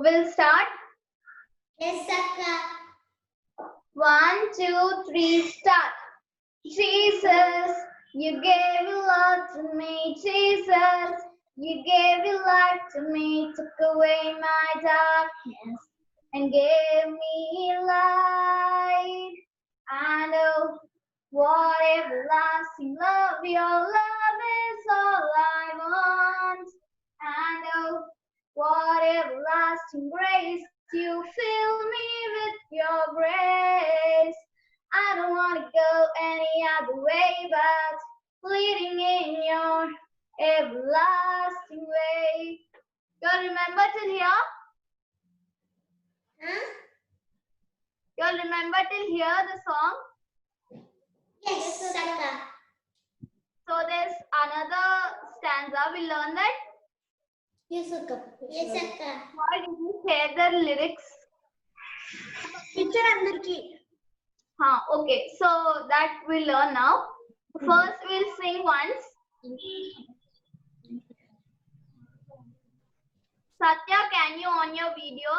We'll start. Yes, Akka. 1, 2, 3, start. Jesus, you gave your love to me. Jesus, you gave your life to me. Took away my darkness and gave me light. I know what everlasting love, your love is all I want. I know what everlasting grace, you fill me with your grace. I don't want to go any other way but leading in your everlasting way. You remember till here? Huh? You remember till here the song? Yes, Akka. So there's another stanza. We learn that. Yes, Akka. Yes, Akka. Why did you share the lyrics? Teacher Andarki. Okay. So that we learn now. First we'll sing once. Satya, can you on your video?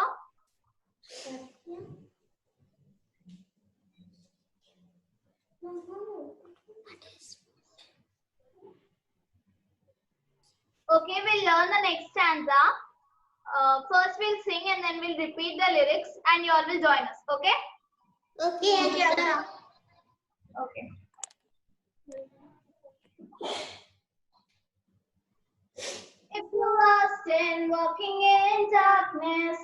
Okay, we'll learn the next stanza. First we'll sing and then we'll repeat the lyrics and you all will join us. Okay? Okay, Akka. Okay. If you're lost and walking in darkness,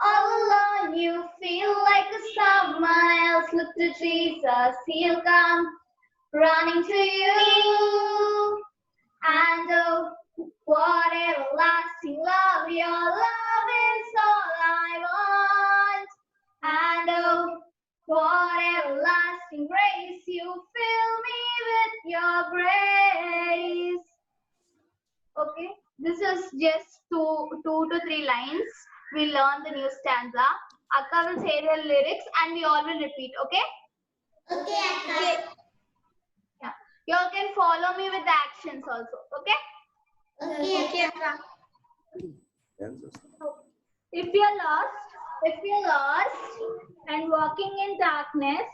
all alone you feel like someone else, look to Jesus, he'll come running to you. And oh, what everlasting love, your love is all I want. And oh, what everlasting grace, you fill me with your grace. Okay, this is just two to three lines. We learn the new stanza. Akka will say the lyrics and we all will repeat. Okay? Okay, Akka. Yeah. You all can follow me with the actions also. Okay? Okay, Akka. If you're lost and walking in darkness,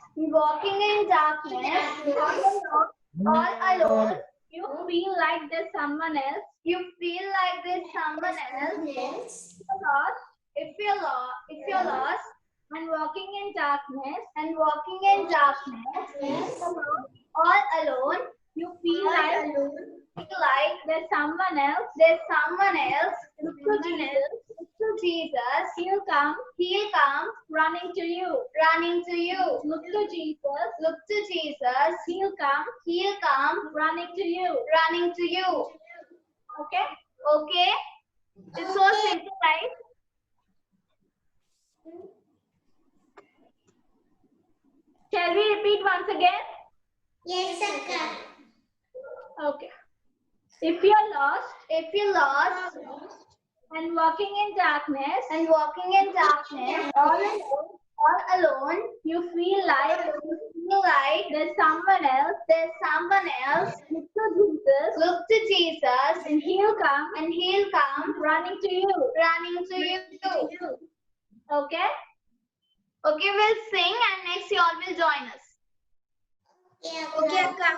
all alone, you feel like there's someone else. Yes. If you're lost and walking in darkness, Yes. all alone, you feel like there's someone else. Look to Jesus. He'll come running to you. Look to Jesus. He'll come running to you. Okay? It's so simple, right? Shall we repeat once again? Yes, Akka. Okay. If you're lost and walking in darkness, all alone, you feel like there's someone else. Look to Jesus, and he'll come running to you. Okay? Okay, we'll sing and next you all will join us. Okay, Akka.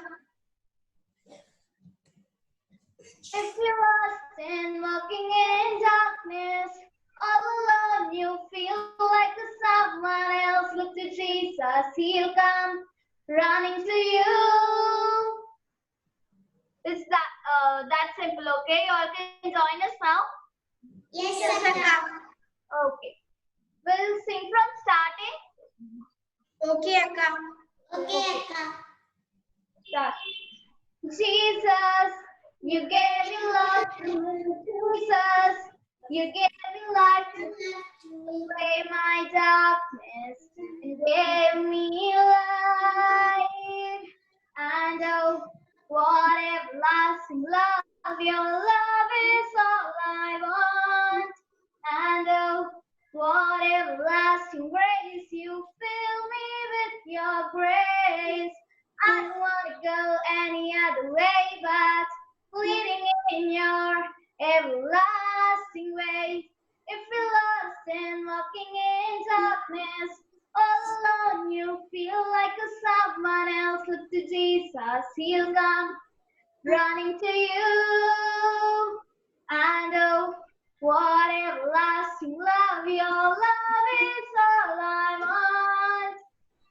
If you're lost and walking in darkness, all alone you feel like someone else, look to Jesus, he'll come running to you. It's that simple, okay? You all can join us now. Yes, Akka. Okay. We'll sing from starting. Okay, Akka. Okay, Akka. Start. Jesus, you gave your love to me. Jesus, you gave your life to away my darkness and gave me light. And oh, what everlasting love, your love is all I want. And oh, what everlasting grace, you fill me with your grace. I don't want to go any other way but leading in your everlasting way. If you're lost walking in darkness. All alone, you feel like a someone else. Look to Jesus, He'll come running to you. And oh, what everlasting love, your love is all I want.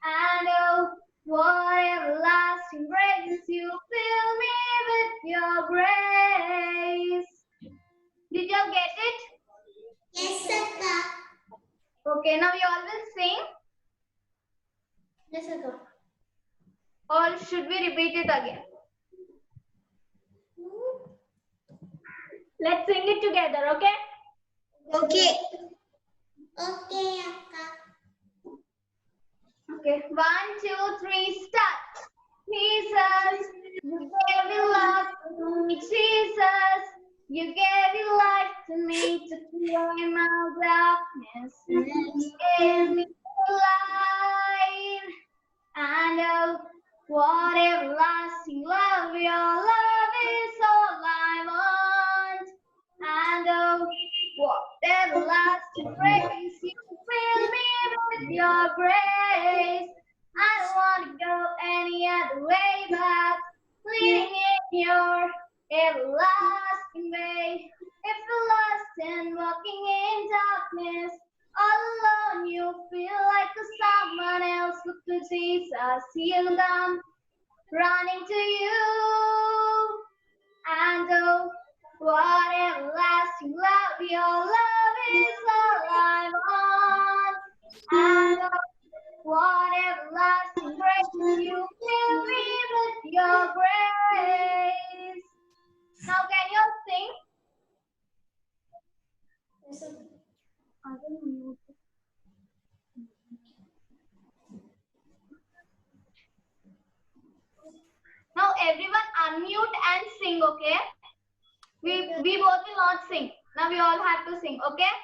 And oh, what everlasting grace, you fill me with your grace. Did you get it? Yes, Akka. Okay, now we all will sing. Yes, Akka. Or should we repeat it again? Let's sing it together, okay? Okay. Okay, Akka. Okay, 1, 2, 3, start. Jesus, you gave your love to me, Jesus. You gave your life to me to clear my darkness. You gave me light. And oh, what everlasting love, your love is all I want. And oh, what everlasting grace, you fill me with your grace. I don't want to go any other way but leading in your everlasting way. If you're lost and walking in darkness, all alone you feel like a someone else. Look to Jesus, He'll come running to you. And oh, what everlasting love, your love is all I want. And oh, what everlasting grace, you fill me with your grace. Now can you sing? Yes, Akka. Now everyone unmute and sing, okay? We both will not sing. Now we all have to sing, okay?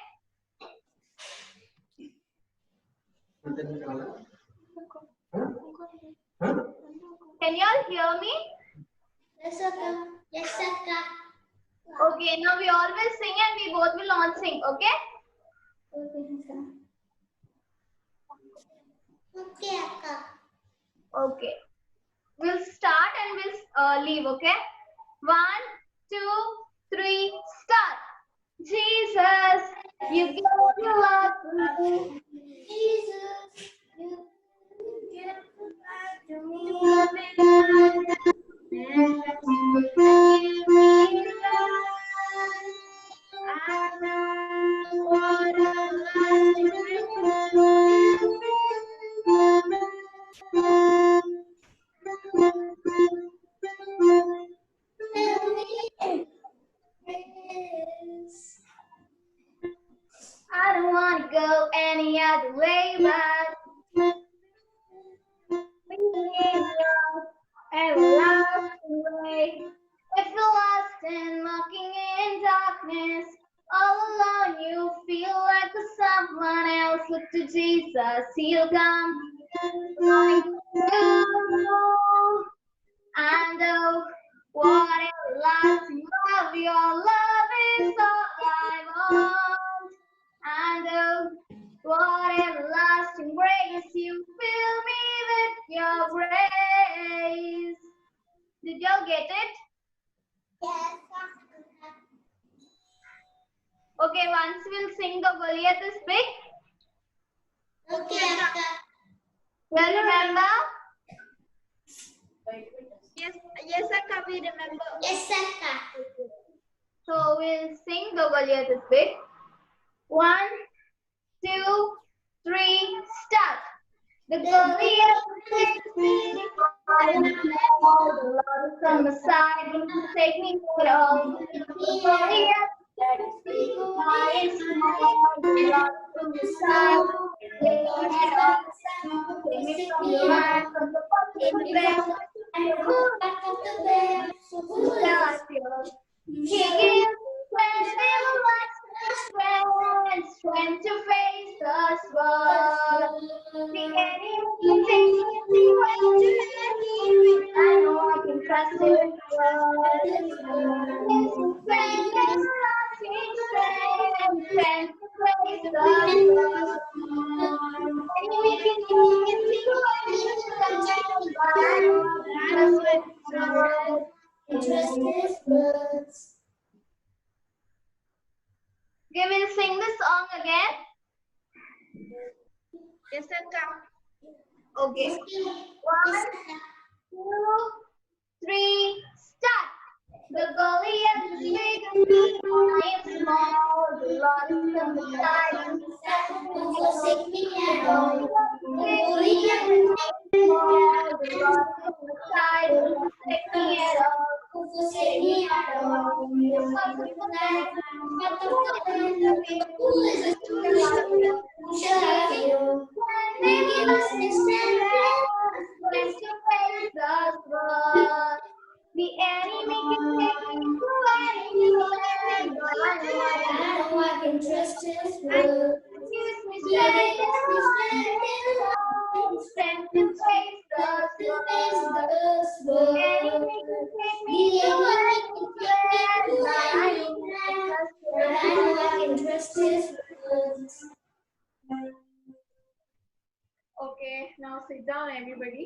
Can you all hear me? Yes, Akka. Yes, Akka. Okay, now we all will sing and we both will not sing, okay? Okay, Akka. Okay. We'll start and we'll leave, okay? 1, 2, 3, start. Jesus, you gave your love to me. Jesus, you give life to me. I don't want to go any other way but everlasting way. If you're lost and walking in darkness, all alone you feel like a someone else. Look to Jesus, He'll come running to you. And oh, what everlasting love, your love is all I want. And oh, what everlasting grace, you fill me with your grace. Did y'all get it? Yes, Okay, once we'll sing the Goliath is big. okay, Akka. Well, remember? Yes, Akka, we remember. Yes, Akka. So we'll sing the Goliath is big. 1, 2, 3, start. The Goliath is big. I am all the Lord is on my side. He will take me for it all. The Goliath is big. I am small. The Lord is on my side. Take me all. Take me from the land, from the bottom to the bed. And the good back of the bed. So who shall I fear? He gives strength, strength to face the sword. The enemy thinks he wants to hurt me. I know I can trust him. His strength, everlasting strength, strength to face the sword. Interest is words. Okay, we'll sing the song again. Yes, Akka. Okay. Yes, 2, 3, start. The Goliath is big and I am small. The Lord is on the side. who forsake me and all. Goliath is small. The Lord is on the side. Who forsake me at all. Who forsake me at all. The sons of the land. But the who is a student? Who shall have you? They give us to face the world. The enemy can take me to any land. I know I can trust his word. Gives me He gives me strength to face the world. The enemy can take me to any land. I know I can trust his words. Okay, now sit down, everybody.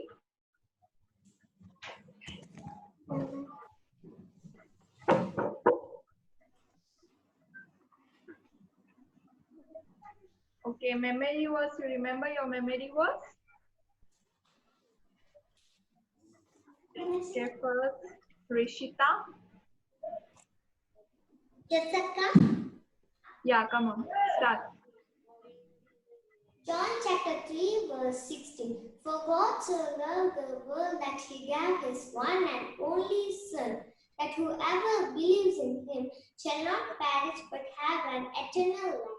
Okay, memory verse. You remember your memory verse? Okay, first, Rishita. Yes, Akka. Yeah, come on, start. John chapter 3 verse 16. For God so loved the world that he gave his one and only Son, that whoever believes in him shall not perish but have an eternal life.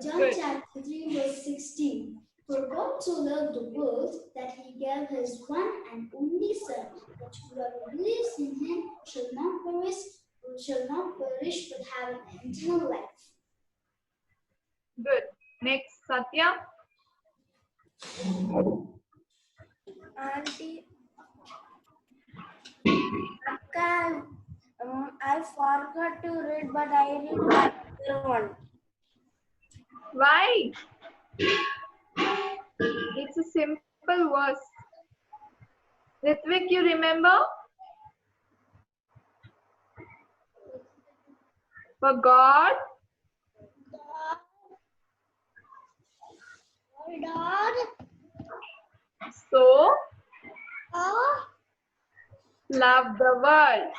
John Good. chapter 3 verse 16. For God so loved the world that he gave his one and only Son, that whoever believes in him shall not perish but have an eternal life. Good. Next, Satya. Auntie. Akka, I forgot to read, but I read another one. Why? It's a simple verse. Ritvik, you remember? For God so loved the world.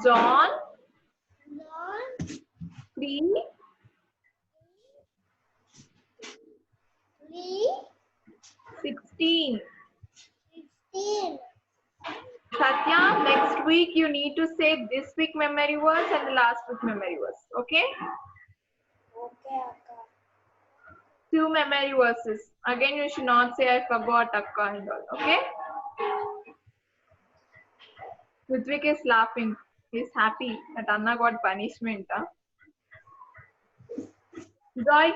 John 3, 16. Satya, next week you need to say this week memory verse and the last week memory verse. Okay? Okay, Akka. 2 memory verses. Again, you should not say I forgot Akka and all. Okay? Ritvik is laughing. He's happy that Anna got punishment. Huh? Joy.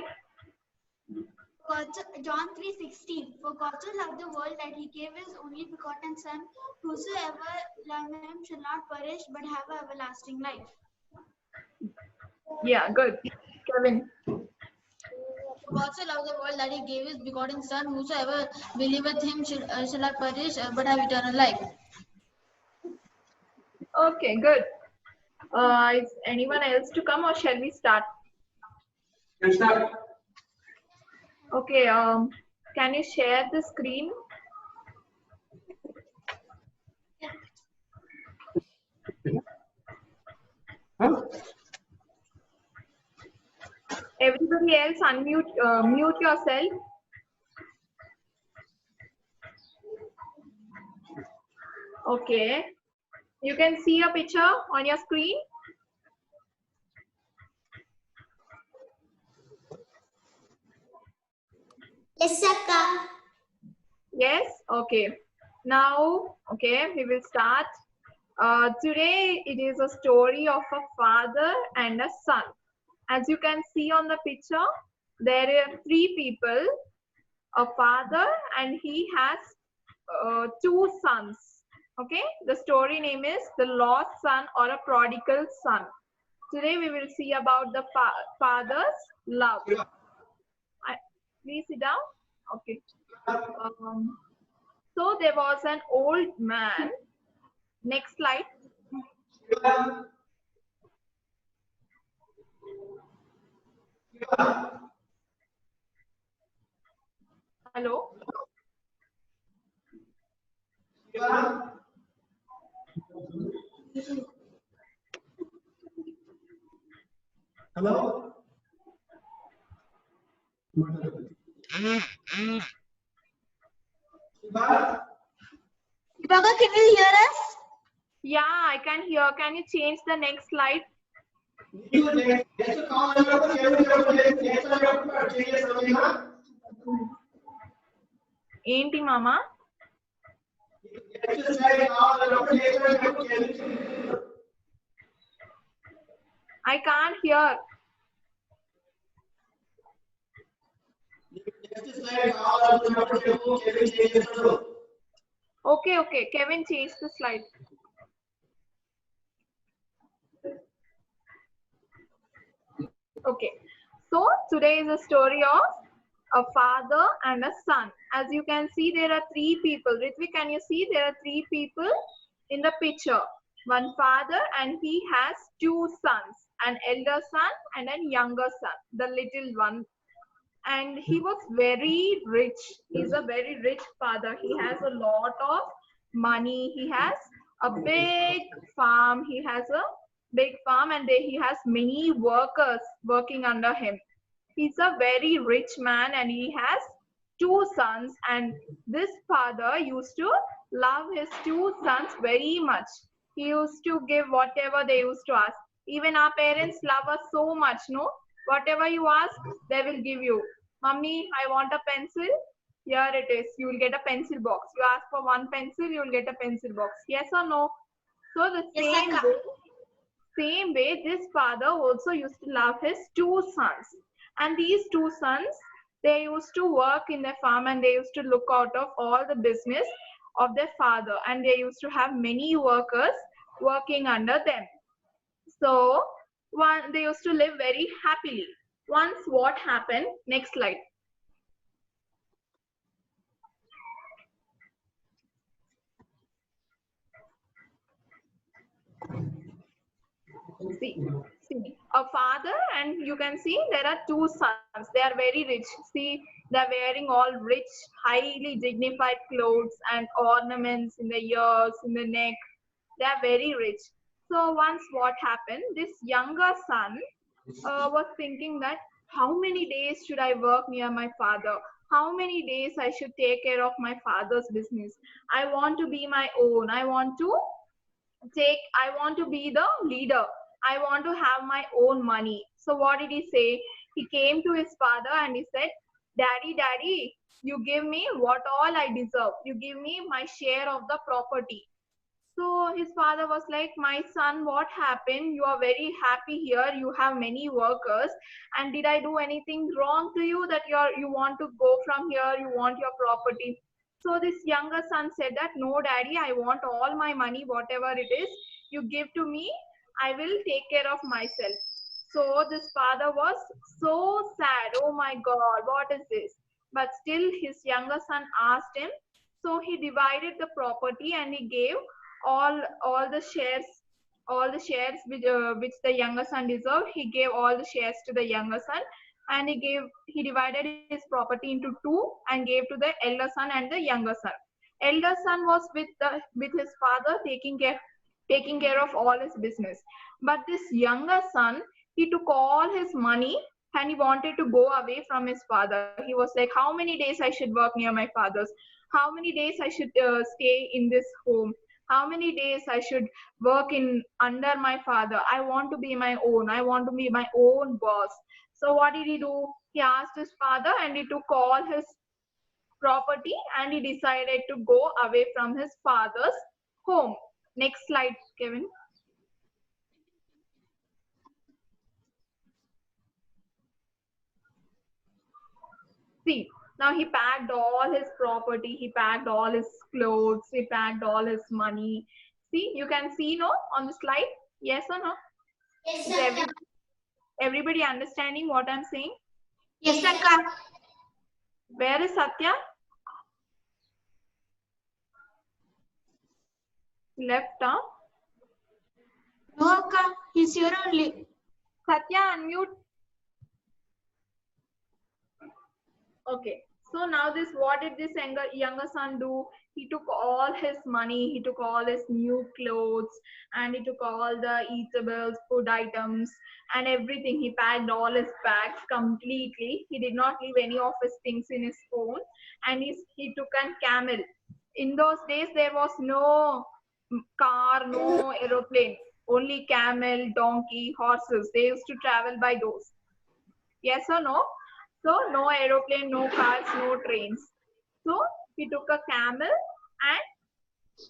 John 3:16. For God so loved the world that he gave his only begotten Son, whosoever love him shall not perish but have an everlasting life. Yeah, good. Kevin. For God so loved the world that he gave his begotten Son, whosoever believeth him shall not perish but have eternal life. Okay, good. Is anyone else to come or shall we start? Let's start. Okay, can you share the screen? Huh? Everybody else unmute, mute yourself. Okay. You can see a picture on your screen. Yes, Akka. Yes, okay. Now, okay, we will start. Today, it is a story of a father and a son. As you can see on the picture, there are 3 people, a father, and he has 2 sons. Okay, the story name is The Lost Son or a Prodigal Son. Today we will see about the father's love. Please sit down. Okay. So there was an old man. Next slide. Hello. Hello? Deepika, can you hear us? Yeah, I can hear. Can you change the next slide? Enti mama? I can't hear. Okay. Kevin, change the slide. Okay. So today is a story of a father and a son. As you can see, there are three people. Ritvik, can you see there are three people in the picture? One father, and he has two sons, an elder son and a younger son, the little one. And he was very rich. He's a very rich father. He has a lot of money. He has a big farm. He has a big farm, and he has many workers working under him. He's a very rich man, and he has two sons, and this father used to love his two sons very much. He used to give whatever they used to ask. Even our parents love us so much, no? Whatever you ask, they will give you. Mummy, I want a pencil. Here it is. You will get a pencil box. You ask for one pencil, you will get a pencil box. Yes or no? So the same way, this father also used to love his two sons. And these two sons, they used to work in their farm, and they used to look out of all the business of their father. And they used to have many workers working under them. So they used to live very happily. Once what happened? Next slide. See, a father, and you can see there are two sons. They are very rich. See, they're wearing all rich, highly dignified clothes and ornaments in the ears, in the neck. They are very rich. So once what happened? This younger son was thinking that how many days should I work near my father? How many days I should take care of my father's business? I want to be my own. I want to be the leader. I want to have my own money. So what did he say? He came to his father and he said, Daddy, you give me what all I deserve. You give me my share of the property. So his father was like, my son, what happened? You are very happy here. You have many workers. And did I do anything wrong to you that you want to go from here? You want your property? So this younger son said that, no, Daddy, I want all my money, whatever it is, you give to me. I will take care of myself. So this father was so sad. Oh my God, what is this? But still his younger son asked him. So he divided the property and he gave all the shares which the younger son deserved. He gave all the shares to the younger son, and he divided his property into two and gave to the elder son and the younger son. Elder son was with his father taking care of all his business, but this younger son, he took all his money and he wanted to go away from his father. He was like, how many days I should work near my father's? How many days I should stay in this home? How many days I should work under my father? I want to be my own. I want to be my own boss. So what did he do? He asked his father and he took all his property and he decided to go away from his father's home. Next slide, Kevin. See, now he packed all his property, he packed all his clothes, he packed all his money. See, you can see, no, on the slide? Yes or no? Yes, Is everybody understanding what I'm saying? Yes, Akka. Where is Satya? Left, huh? No, Akka. He's here only. Satya, unmute. Okay. So now this, what did this younger son do? He took all his money, he took all his new clothes, and he took all the eatables, food items, and everything. He packed all his bags completely. He did not leave any of his things in his phone, and he took a camel. In those days, there was no car, no aeroplane, only camel, donkey, horses. They used to travel by those. Yes or no? So no aeroplane, no cars, no trains. So he took a camel and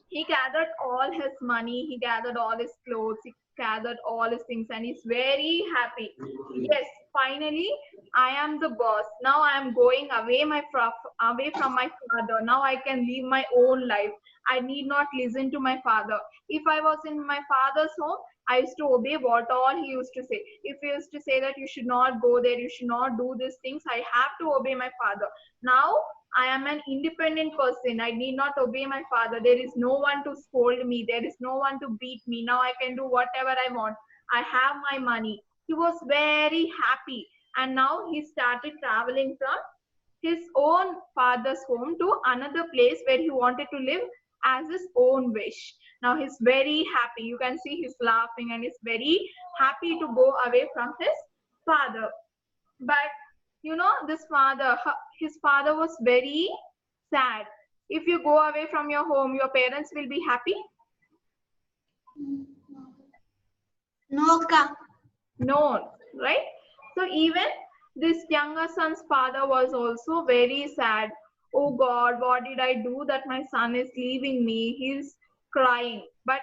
he gathered all his money, he gathered all his clothes, he gathered all his things, and he's very happy. Yes, finally I am the boss. Now I am going away away from my father. Now I can live my own life. I need not listen to my father. If I was in my father's home, I used to obey what all he used to say. If he used to say that you should not go there, you should not do these things, I have to obey my father. Now I am an independent person. I need not obey my father. There is no one to scold me. There is no one to beat me. Now I can do whatever I want. I have my money. He was very happy. And now he started traveling from his own father's home to another place where he wanted to live as his own wish. Now he's very happy. You can see he's laughing and he's very happy to go away from his father. But you know, his father was very sad. If you go away from your home, your parents will be happy? No, Akka. No, right? So even this younger son's father was also very sad. Oh God, what did I do that my son is leaving me? He's crying. But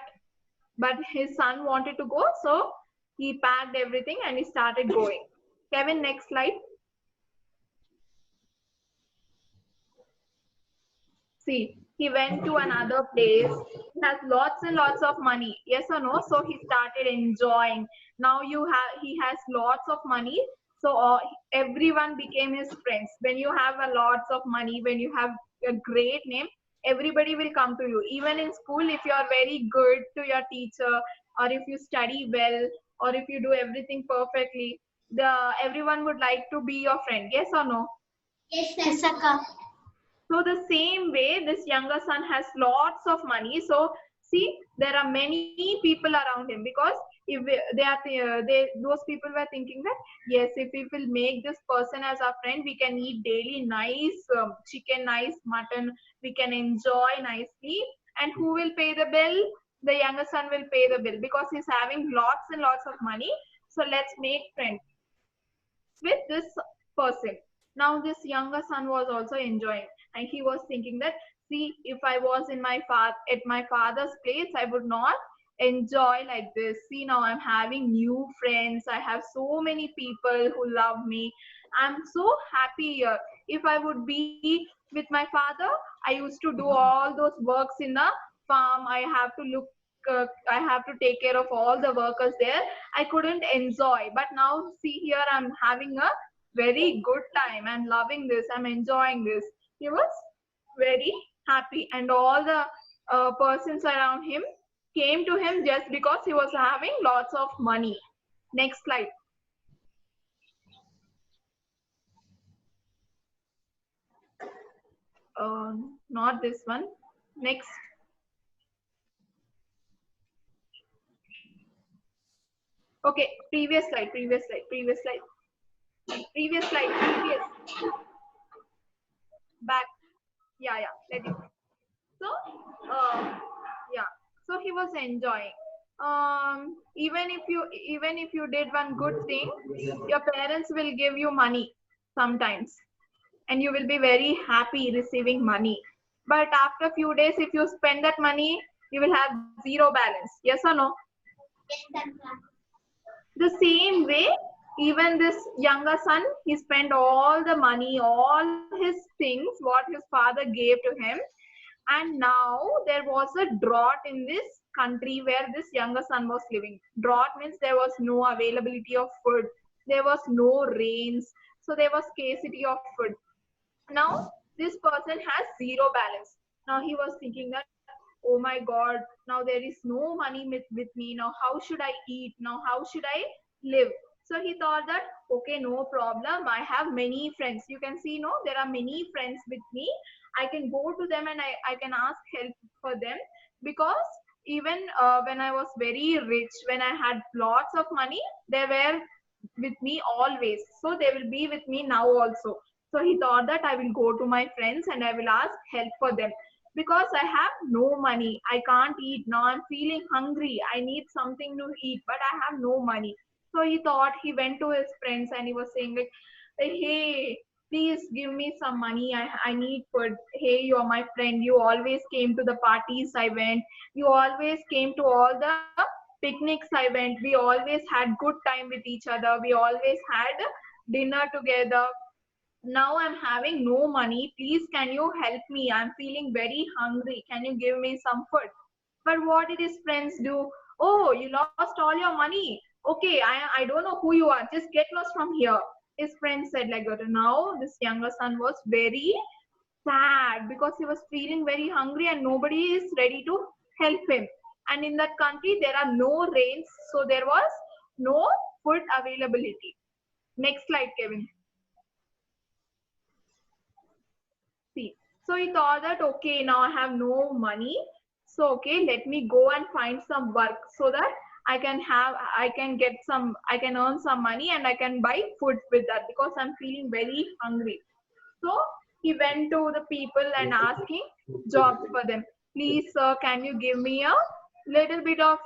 his son wanted to go, so he packed everything and he started going. Kevin, next slide. See, he went to another place. He has lots and lots of money. Yes or no? So he started enjoying. Now he has lots of money. So everyone became his friends. When you have a lots of money, when you have a great name, everybody will come to you. Even in school, if you are very good to your teacher, or if you study well, or if you do everything perfectly, everyone would like to be your friend. Yes or no? Yes, Akka. So the same way, this younger son has lots of money. So see, there are many people around him, because if those people were thinking that yes, if we will make this person as our friend, we can eat daily nice chicken, nice mutton, we can enjoy nicely. And who will pay the bill? The younger son will pay the bill, because he's having lots and lots of money. So let's make friends with this person. Now this younger son was also enjoying, and he was thinking that, see, if I was in at my father's place, I would not enjoy like this. See, now I'm having new friends. I have so many people who love me. I'm so happy here. If I would be with my father, I used to do all those works in the farm. I have to look I have to take care of all the workers there. I couldn't enjoy. But now see here, I'm having a very good time. I'm loving this. I'm enjoying this. He was very happy, and all the persons around him came to him just because he was having lots of money. Next slide. Not this one. Next. Okay, previous slide. Back. Yeah, let it. So yeah, so he was enjoying. Even if you did one good thing, your parents will give you money sometimes, and you will be very happy receiving money. But after a few days, if you spend that money, you will have zero balance. Yes or no? The same way, even this younger son, he spent all the money, all his things, what his father gave to him. And now there was a drought in this country where this younger son was living. Drought means there was no availability of food. There was no rains. So there was scarcity of food. Now this person has zero balance. Now he was thinking that, oh my God, now there is no money with me. Now how should I eat? Now how should I live? So he thought that, okay, no problem. I have many friends. You can see, no, there are many friends with me. I can go to them and I can ask help for them, because even when I was very rich, when I had lots of money, they were with me always. So they will be with me now also. So he thought that I will go to my friends and I will ask help for them, because I have no money. I can't eat. Now I'm feeling hungry. I need something to eat, but I have no money. So he thought, he went to his friends and he was saying like, hey, please give me some money. I need food. Hey, you're my friend. You always came to the parties I went. You always came to all the picnics I went. We always had good time with each other. We always had dinner together. Now I'm having no money. Please, can you help me? I'm feeling very hungry. Can you give me some food? But what did his friends do? Oh, you lost all your money. Okay, I don't know who you are. Just get lost from here. His friends said like that. Now this younger son was very sad because he was feeling very hungry and nobody is ready to help him. And in that country, there are no rains. So there was no food availability. Next slide, Kevin. See, so he thought that, okay, now I have no money. So, okay, let me go and find some work so that I can earn some money and I can buy food with that, because I'm feeling very hungry. So he went to the people and asking jobs for them. Please, sir, can you give me a little bit of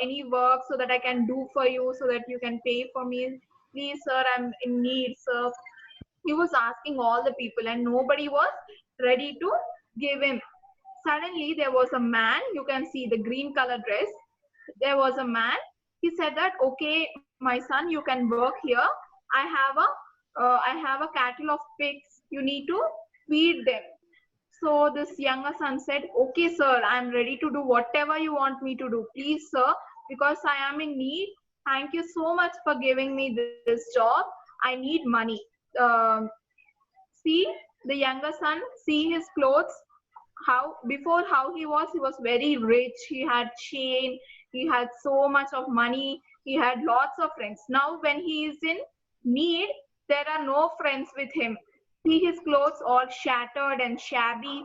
any work so that I can do for you, so that you can pay for me? Please, sir, I'm in need, sir. He was asking all the people and nobody was ready to give him. Suddenly there was a man, you can see the green color dress. There was a man. He said that, okay, my son, you can work here. I have a cattle of pigs. You need to feed them. So this younger son said, okay, sir, I'm ready to do whatever you want me to do. Please, sir, because I am in need. Thank you so much for giving me this job. I need money. See the younger son, see his clothes, how he was very rich. He had chain, he had so much of money, he had lots of friends. Now when he is in need, there are no friends with him. See his clothes all shattered and shabby.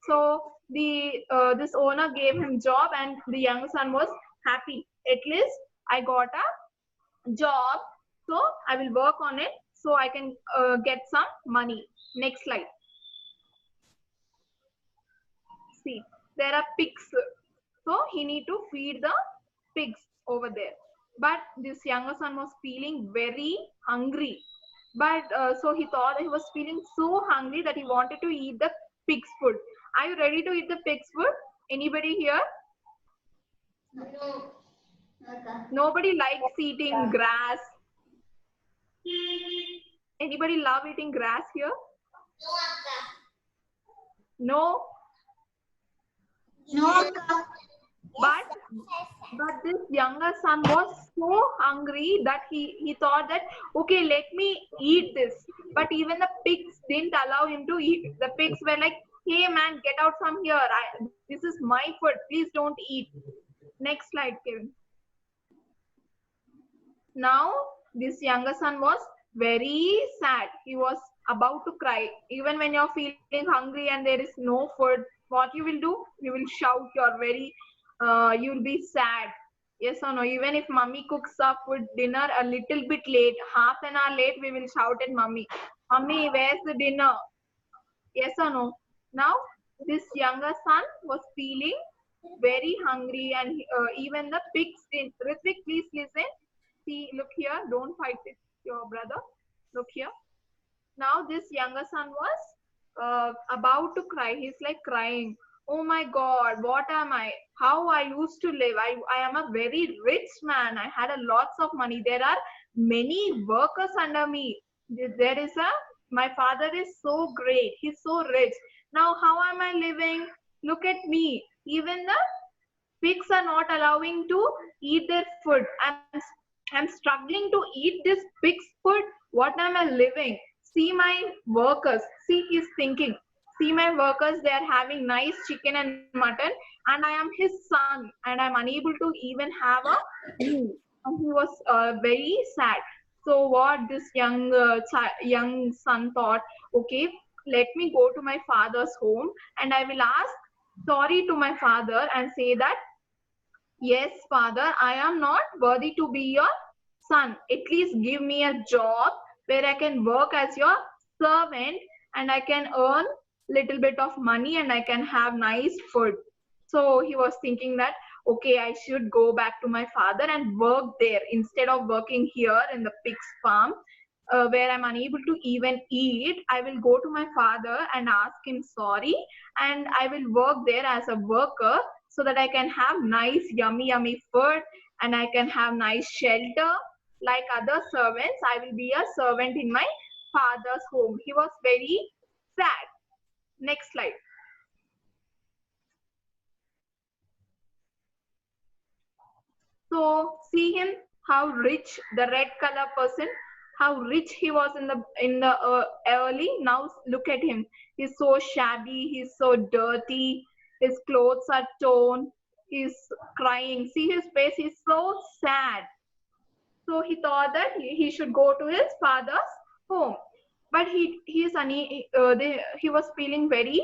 So this owner gave him job and the younger son was happy. At least I got a job, so I will work on it so I can get some money. Next slide. See, there are pigs. So he need to feed the pigs over there. But this younger son was feeling very hungry. But so he thought he was feeling so hungry that he wanted to eat the pig's food. Are you ready to eat the pig's food? Anybody here? No. Nobody likes eating grass. Anybody love eating grass here? No. No. But this younger son was so hungry that he thought that, okay, let me eat this. But even the pigs didn't allow him to eat. The pigs were like, hey man, get out from here. This is my food. Please don't eat. Next slide, Kevin. Now this younger son was very sad. He was about to cry. Even when you're feeling hungry and there is no food, what you will do? You will shout. You'll be sad. Yes or no? Even if mummy cooks up food dinner a little bit late, half an hour late, we will shout at mummy, "Mummy, where's the dinner?" Yes or no? Now this younger son was feeling very hungry, and even the pigs didn't. Ritvik, please listen. See, look here. Don't fight with your brother. Look here. Now this younger son was about to cry. He's like crying. Oh my God, what am I? How I used to live. I am a very rich man. I had a lots of money. There are many workers under me. My father is so great. He's so rich. Now how am I living? Look at me. Even the Pigs are not allowing to eat their food. I'm struggling to eat this pig's food. What am I living? See my workers. See, he's thinking. See my workers, they are having nice chicken and mutton, and I am his son, and I'm unable to even have a meal. And he was very sad. So what this young son thought, okay, let me go to my father's home and I will ask sorry to my father and say that, yes, father, I am not worthy to be your son. At least give me a job where I can work as your servant and I can earn little bit of money and I can have nice food. So he was thinking that, okay, I should go back to my father and work there instead of working here in the pig's farm. Where I'm unable to even eat, I will go to my father and ask him sorry, and I will work there as a worker so that I can have nice, yummy food and I can have nice shelter like other servants. I will be a servant in my father's home. He was very sad. Next slide. So see him, how rich, the red color person, how rich he was in the early. Now look at him. He's so shabby. He's so dirty. His clothes are torn. He's crying. See his face. He's so sad. So he thought that he should go to his father's home, but he was feeling very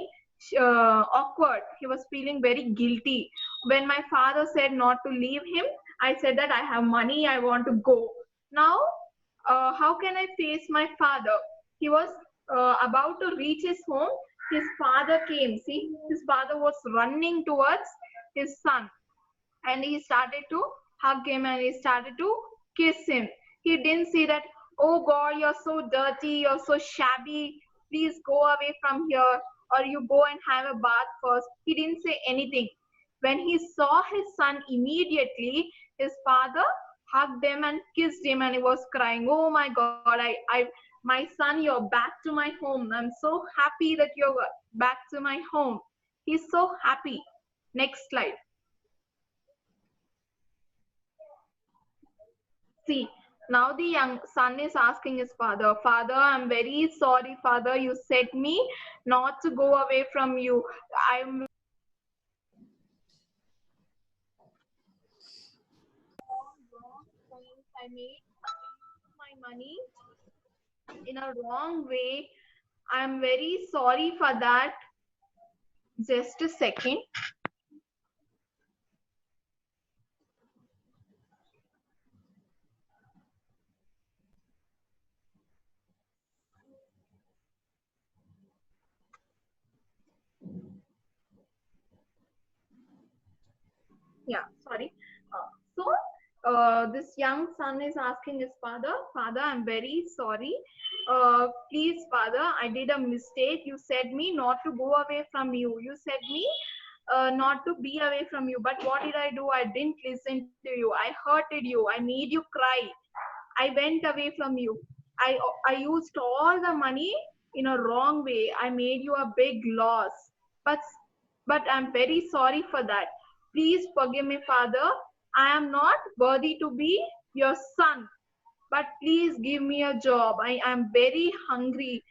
awkward. He was feeling very guilty. When my father said not to leave him, I said that I have money, I want to go. Now, how can I face my father? He was about to reach his home. His father came. See, his father was running towards his son, and he started to hug him and he started to kiss him. He didn't say that, oh God, you're so dirty, you're so shabby, please go away from here, or you go and have a bath first. He didn't say anything. When he saw his son, immediately his father hugged him and kissed him, and he was crying, oh my God, my son, you're back to my home. I'm so happy that you're back to my home. He's so happy. Next slide. See, now the young son is asking his father, Father, I'm very sorry, Father. You said me not to go away from you. I made my money in a wrong way. I'm very sorry for that. Just a second. Yeah, sorry. This young son is asking his father, Father, I'm very sorry. Please, Father, I did a mistake. You said me not to go away from you. You said me not to be away from you. But what did I do? I didn't listen to you. I hurted you. I made you cry. I went away from you. I used all the money in a wrong way. I made you a big loss. But I'm very sorry for that. Please forgive me, Father. I am not worthy to be your son, but please give me a job. I am very hungry.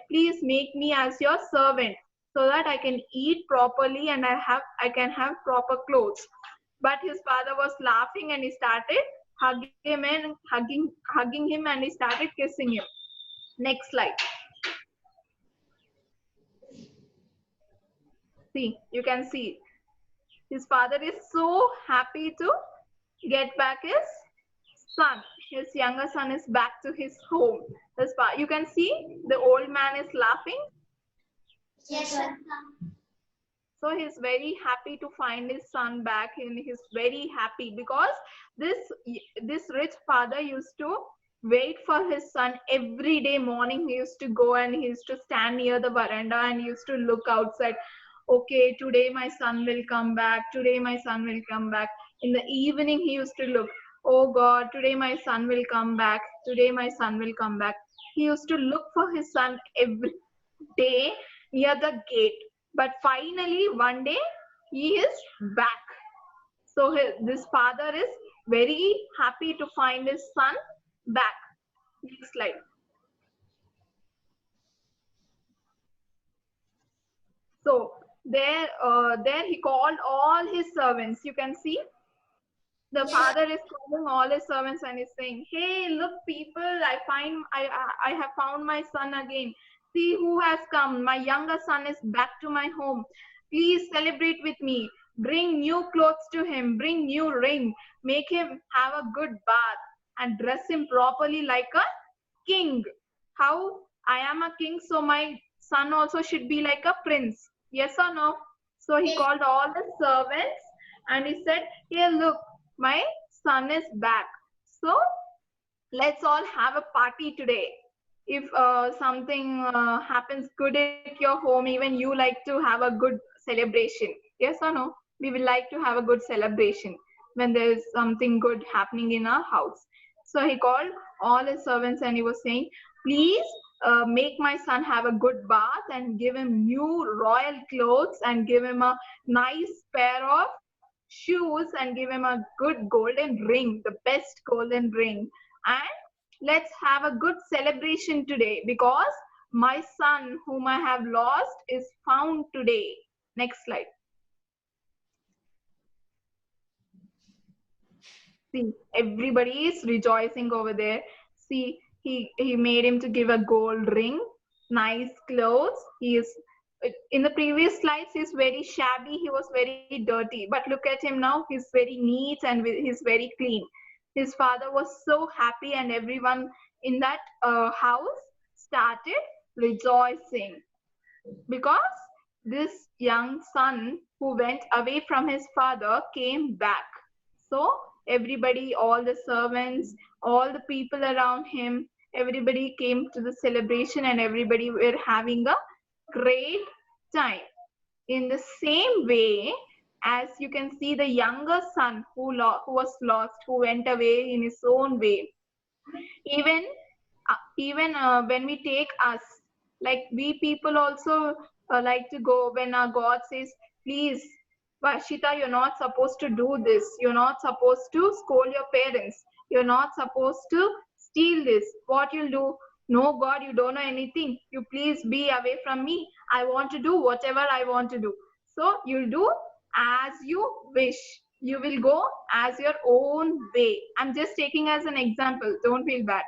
Please make me as your servant so that I can eat properly and I can have proper clothes. But his father was laughing and he started hugging him and he started kissing him. Next slide. See, you can see his father is so happy to get back his son. His younger son is back to his home. You can see the old man is laughing. Yes, sir. So he's very happy to find his son back, and he's very happy because this rich father used to wait for his son every day morning. He used to go and he used to stand near the veranda and he used to look outside. Okay, today my son will come back. Today my son will come back. In the evening, he used to look, oh God, today my son will come back. Today my son will come back. He used to look for his son every day near the gate. But finally, one day, he is back. So this father is very happy to find his son back. Next slide. So there he called all his servants. You can see the father is calling all his servants and is saying, "Hey, look, people! I have found my son again. See who has come. My younger son is back to my home. Please celebrate with me. Bring new clothes to him. Bring new ring. Make him have a good bath and dress him properly like a king. How I am a king, so my son also should be like a prince. Yes or no?" So he called all the servants and he said, "Here, look, my son is back. So let's all have a party today. If something happens good at your home, even you like to have a good celebration. Yes or no? We will like to have a good celebration when there is something good happening in our house." So he called all his servants and he was saying, "Please make my son have a good bath and give him new royal clothes and give him a nice pair of shoes and give him a good golden ring, the best golden ring. And let's have a good celebration today because my son whom I have lost is found today." Next slide. See, everybody is rejoicing over there. See, he made him to give a gold ring, nice clothes. He is in the previous slides. He's very shabby. He was very dirty. But look at him now. He's very neat and he's very clean. His father was so happy, and everyone in that house started rejoicing because this young son who went away from his father came back. So everybody, all the servants, all the people around him, everybody came to the celebration and everybody were having a great time. In the same way, as you can see, the younger son who was lost, who went away in his own way. Even when we take us, like we people also like to go when our God says, "Please, Varshita, you're not supposed to do this. You're not supposed to scold your parents. You're not supposed to steal this." What you'll do? "No, God, you don't know anything. You please be away from me. I want to do whatever I want to do." So you'll do as you wish. You will go as your own way. I'm just taking as an example. Don't feel bad.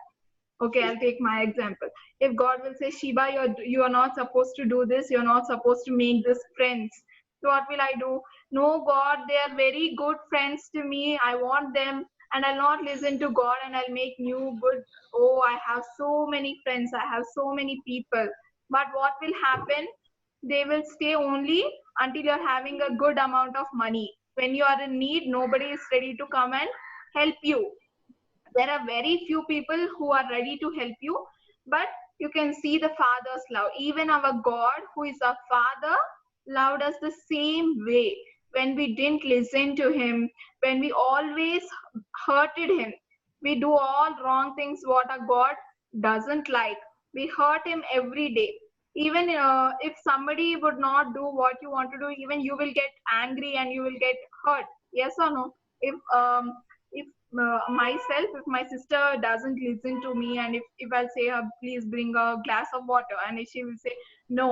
Okay, I'll take my example. If God will say, "Shiba, you are not supposed to do this. You're not supposed to make this friends." So what will I do? "No, God, they are very good friends to me. I want them." And I'll not listen to God and I'll make new good. "Oh, I have so many friends. I have so many people." But what will happen? They will stay only until you're having a good amount of money. When you are in need, nobody is ready to come and help you. There are very few people who are ready to help you, but you can see the Father's love. Even our God, who is our Father, loved us the same way. When we didn't listen to him, when we always hurted him, we do all wrong things what our God doesn't like. We hurt him every day. Even if somebody would not do what you want to do, even you will get angry and you will get hurt. Yes or no? If myself, if my sister doesn't listen to me, and if I'll say her, "Please bring a glass of water," and if she will say, "No,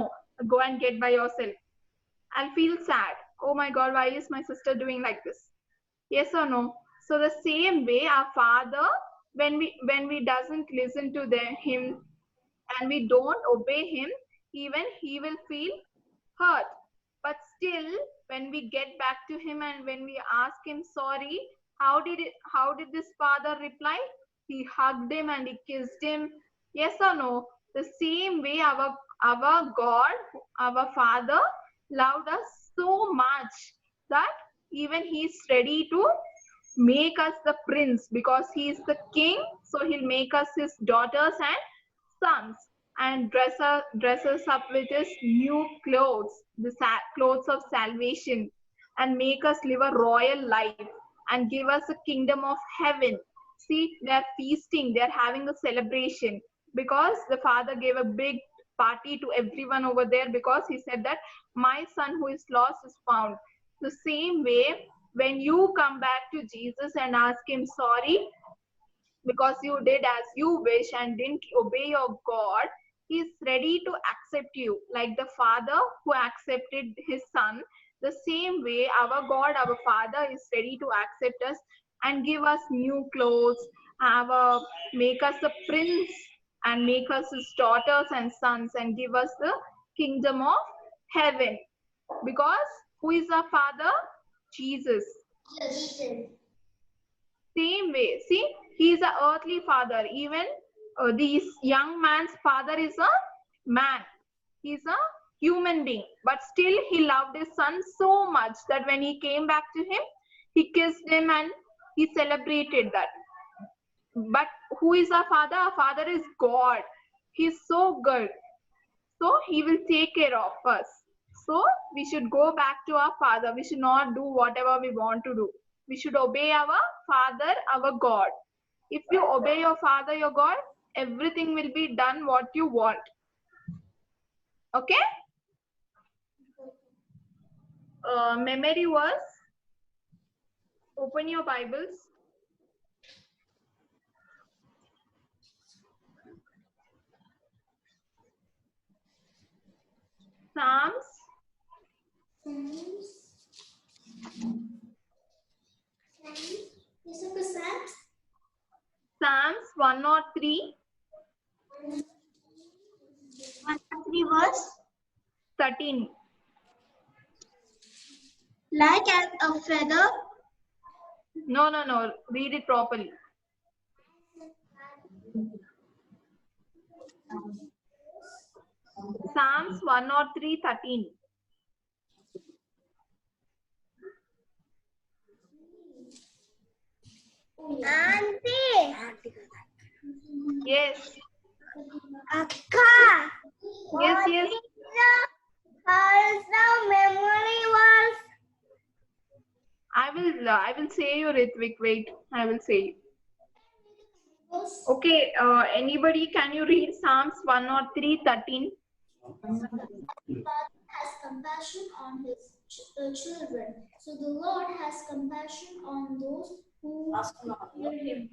go and get by yourself," I'll feel sad. "Oh my God, why is my sister doing like this?" Yes or no? So the same way, our Father, when we doesn't listen to him and we don't obey him, even he will feel hurt. But still, when we get back to him and when we ask him sorry, how did this father reply? He hugged him and he kissed him. Yes or no? The same way our God, our Father, loved us so much that even he's ready to make us the prince because he is the king. So he'll make us his daughters and sons and dress us up with his new clothes, the clothes of salvation, and make us live a royal life and give us a kingdom of heaven. See, they're feasting, they're having a celebration because the Father gave a big party to everyone over there because he said that my son who is lost is found. The same way, when you come back to Jesus and ask him sorry because you did as you wish and didn't obey your God, he is ready to accept you like the Father who accepted his Son. The same way our God, our Father, is ready to accept us and give us new clothes, make us a prince and make us his daughters and sons and give us the kingdom of heaven. Because who is our Father? Jesus. Yes. Same way, see, he is an earthly father. Even this young man's father is a man. He is a human being. But still, he loved his son so much that when he came back to him, he kissed him and he celebrated that. But who is our father? Our father is God. He is so good. So he will take care of us. So we should go back to our father. We should not do whatever we want to do. We should obey our father, our God. If you obey your father, your God, everything will be done what you want. Okay? Memory verse. Open your Bibles. Psalms. Psalms 103. 103 verse. 13. Like as a feather. No. Read it properly. Psalms 103, 13. Auntie. Yes. Akka. Yes. Also memory was. I will say you, Ritvik. Wait, I will say you. Okay, anybody, can you read Psalms 103, 13? Has compassion on his children. So the Lord has compassion on those who fear him.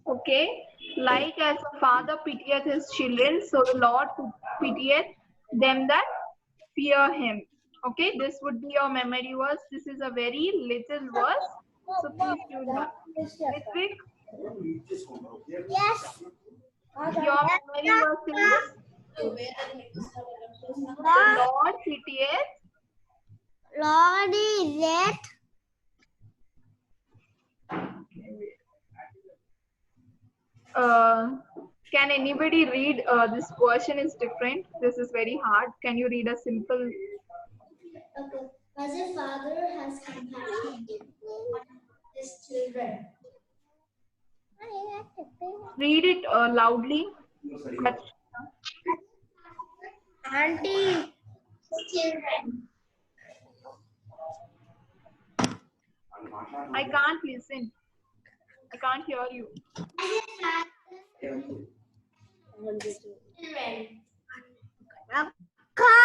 Okay, like as a father pitieth his children, so the Lord pitieth them that fear him. Okay, this would be your memory verse. This is a very little verse, so please do that. Ritvik, Yes. your memory verse is the Lord pitieth. Lord is it. Can anybody read? This version is different. This is very hard. Can you read a simple? Okay. As a father has compassion on his children. Read it loudly. But Auntie. Children. I can't listen. I can't hear you. Children. Akka.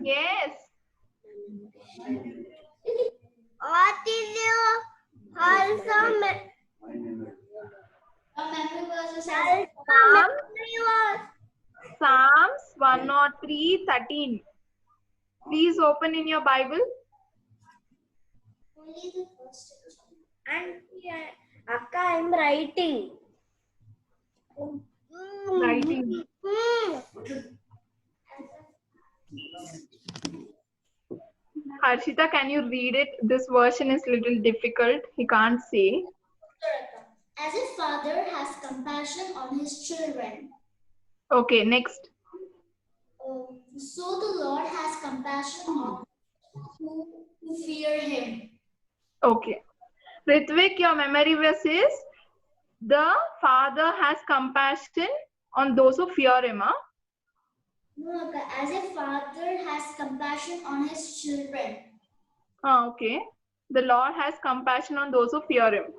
Yes. What is your also Psalms 103, 13. Please open in your Bible. Only the first. Auntie, Akka, I'm writing. Writing. Harshita, can you read it? This version is little difficult. He can't say. As a father has compassion on his children. Okay, next. So the Lord has compassion on who fear him. Okay. Ritvik, your memory verse is the Father has compassion on those who fear him. Huh? No, Akka, as a father has compassion on his children. Okay. The Lord has compassion on those who fear him.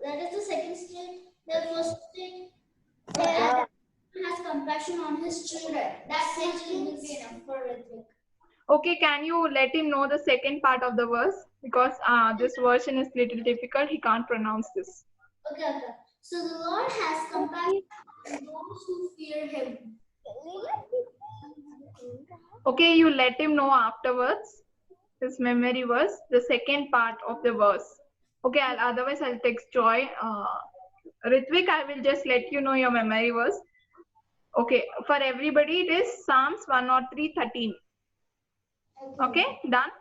That is the second state. The first state has compassion on his children. That stage will be enough for Ritvik. Okay, can you let him know the second part of the verse? Because this version is little difficult. He can't pronounce this. Okay. So the Lord has compassion on those who fear Him. Okay, you let him know afterwards. His memory verse, the second part of the verse. Okay, otherwise I'll text Joy. Ritvik, I will just let you know your memory verse. Okay, for everybody it is Psalms 103:13. Okay, done?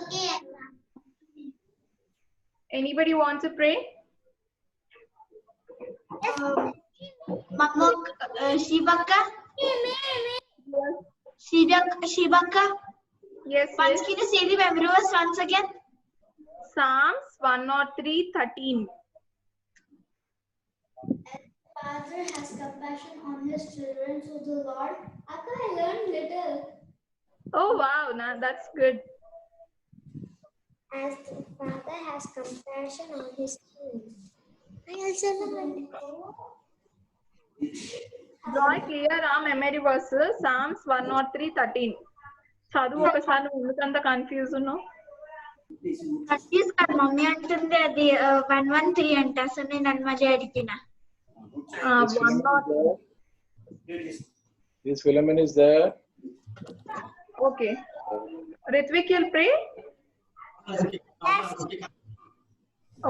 Okay. Anybody want to pray? Shivaka? Shivaka? Yes, Once yes. can you say the memory verse once again? Psalms 103:13. Father has compassion on his children, so the Lord. Akka, I learned little. Oh wow, now that's good. As the Father has compassion on his children. I also learned. Joy, clear our memory verses. Psalms 103:13. చదువు ఒకసారి ఎందుకంత confuse ఉన్నావు? Confuse కాదు mummy అంటుంది అది 113 అంట అసలు నేను అన్నది అడిగిన This Philemon is there. Okay. Ritvik, you'll pray?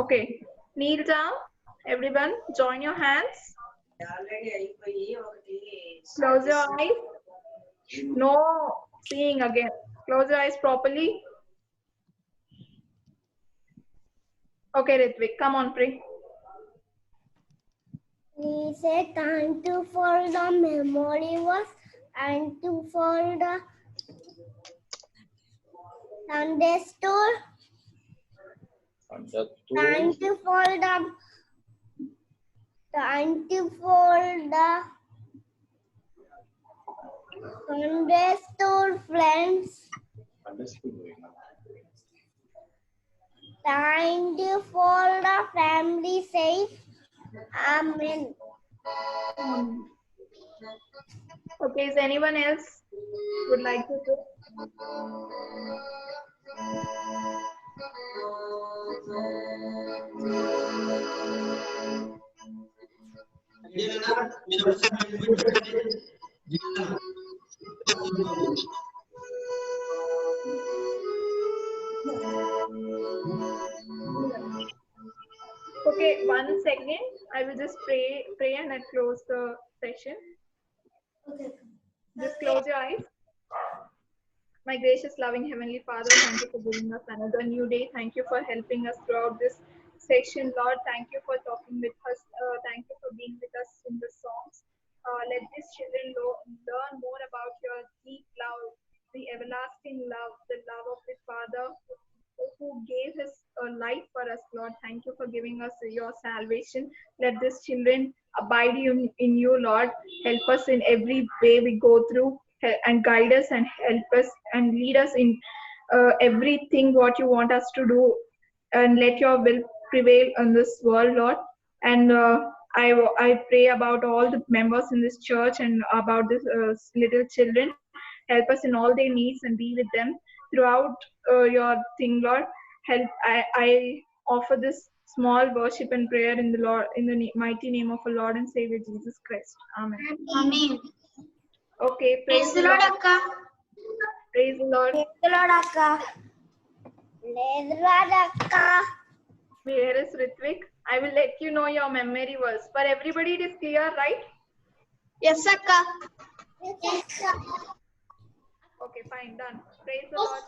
Okay. Kneel down. Everyone, join your hands. Close your eyes. No seeing again. Close your eyes properly. Okay, Ritvik, come on, pray. We say thank you for the memory verse and to for the Sunday store. Thank you for the Sunday store friends. Thank you for the family safe. Amen. Okay, is anyone else would like to pray? Okay, 1 second. I will just pray and I'll close the session. Okay. Just close your eyes. My gracious, loving Heavenly Father, thank you for giving us another new day. Thank you for helping us throughout this session, Lord. Thank you for talking with us. Thank you for being with us in the songs. Let these children learn more about your deep love, the everlasting love, the love of the Father who gave his life for us, Lord. Thank you for giving us your salvation. Let these children abide in you, Lord. Help us in every way we go through and guide us and help us and lead us in everything what you want us to do, and let your will prevail in this world, Lord. And I pray about all the members in this church and about this little children. Help us in all their needs and be with them throughout your thing, Lord. Help. I offer this small worship and prayer in the Lord, in the mighty name of our Lord and Savior Jesus Christ. Amen. Amen. Okay, Praise the Lord, Akka. Praise the Lord. Praise the Lord, Akka. Praise the Lord, Akka. Here is Ritvik. I will let you know your memory verse. For everybody, it is clear, right? Yes, Akka. Yes, Akka. Okay, fine, done. Praise the Lord.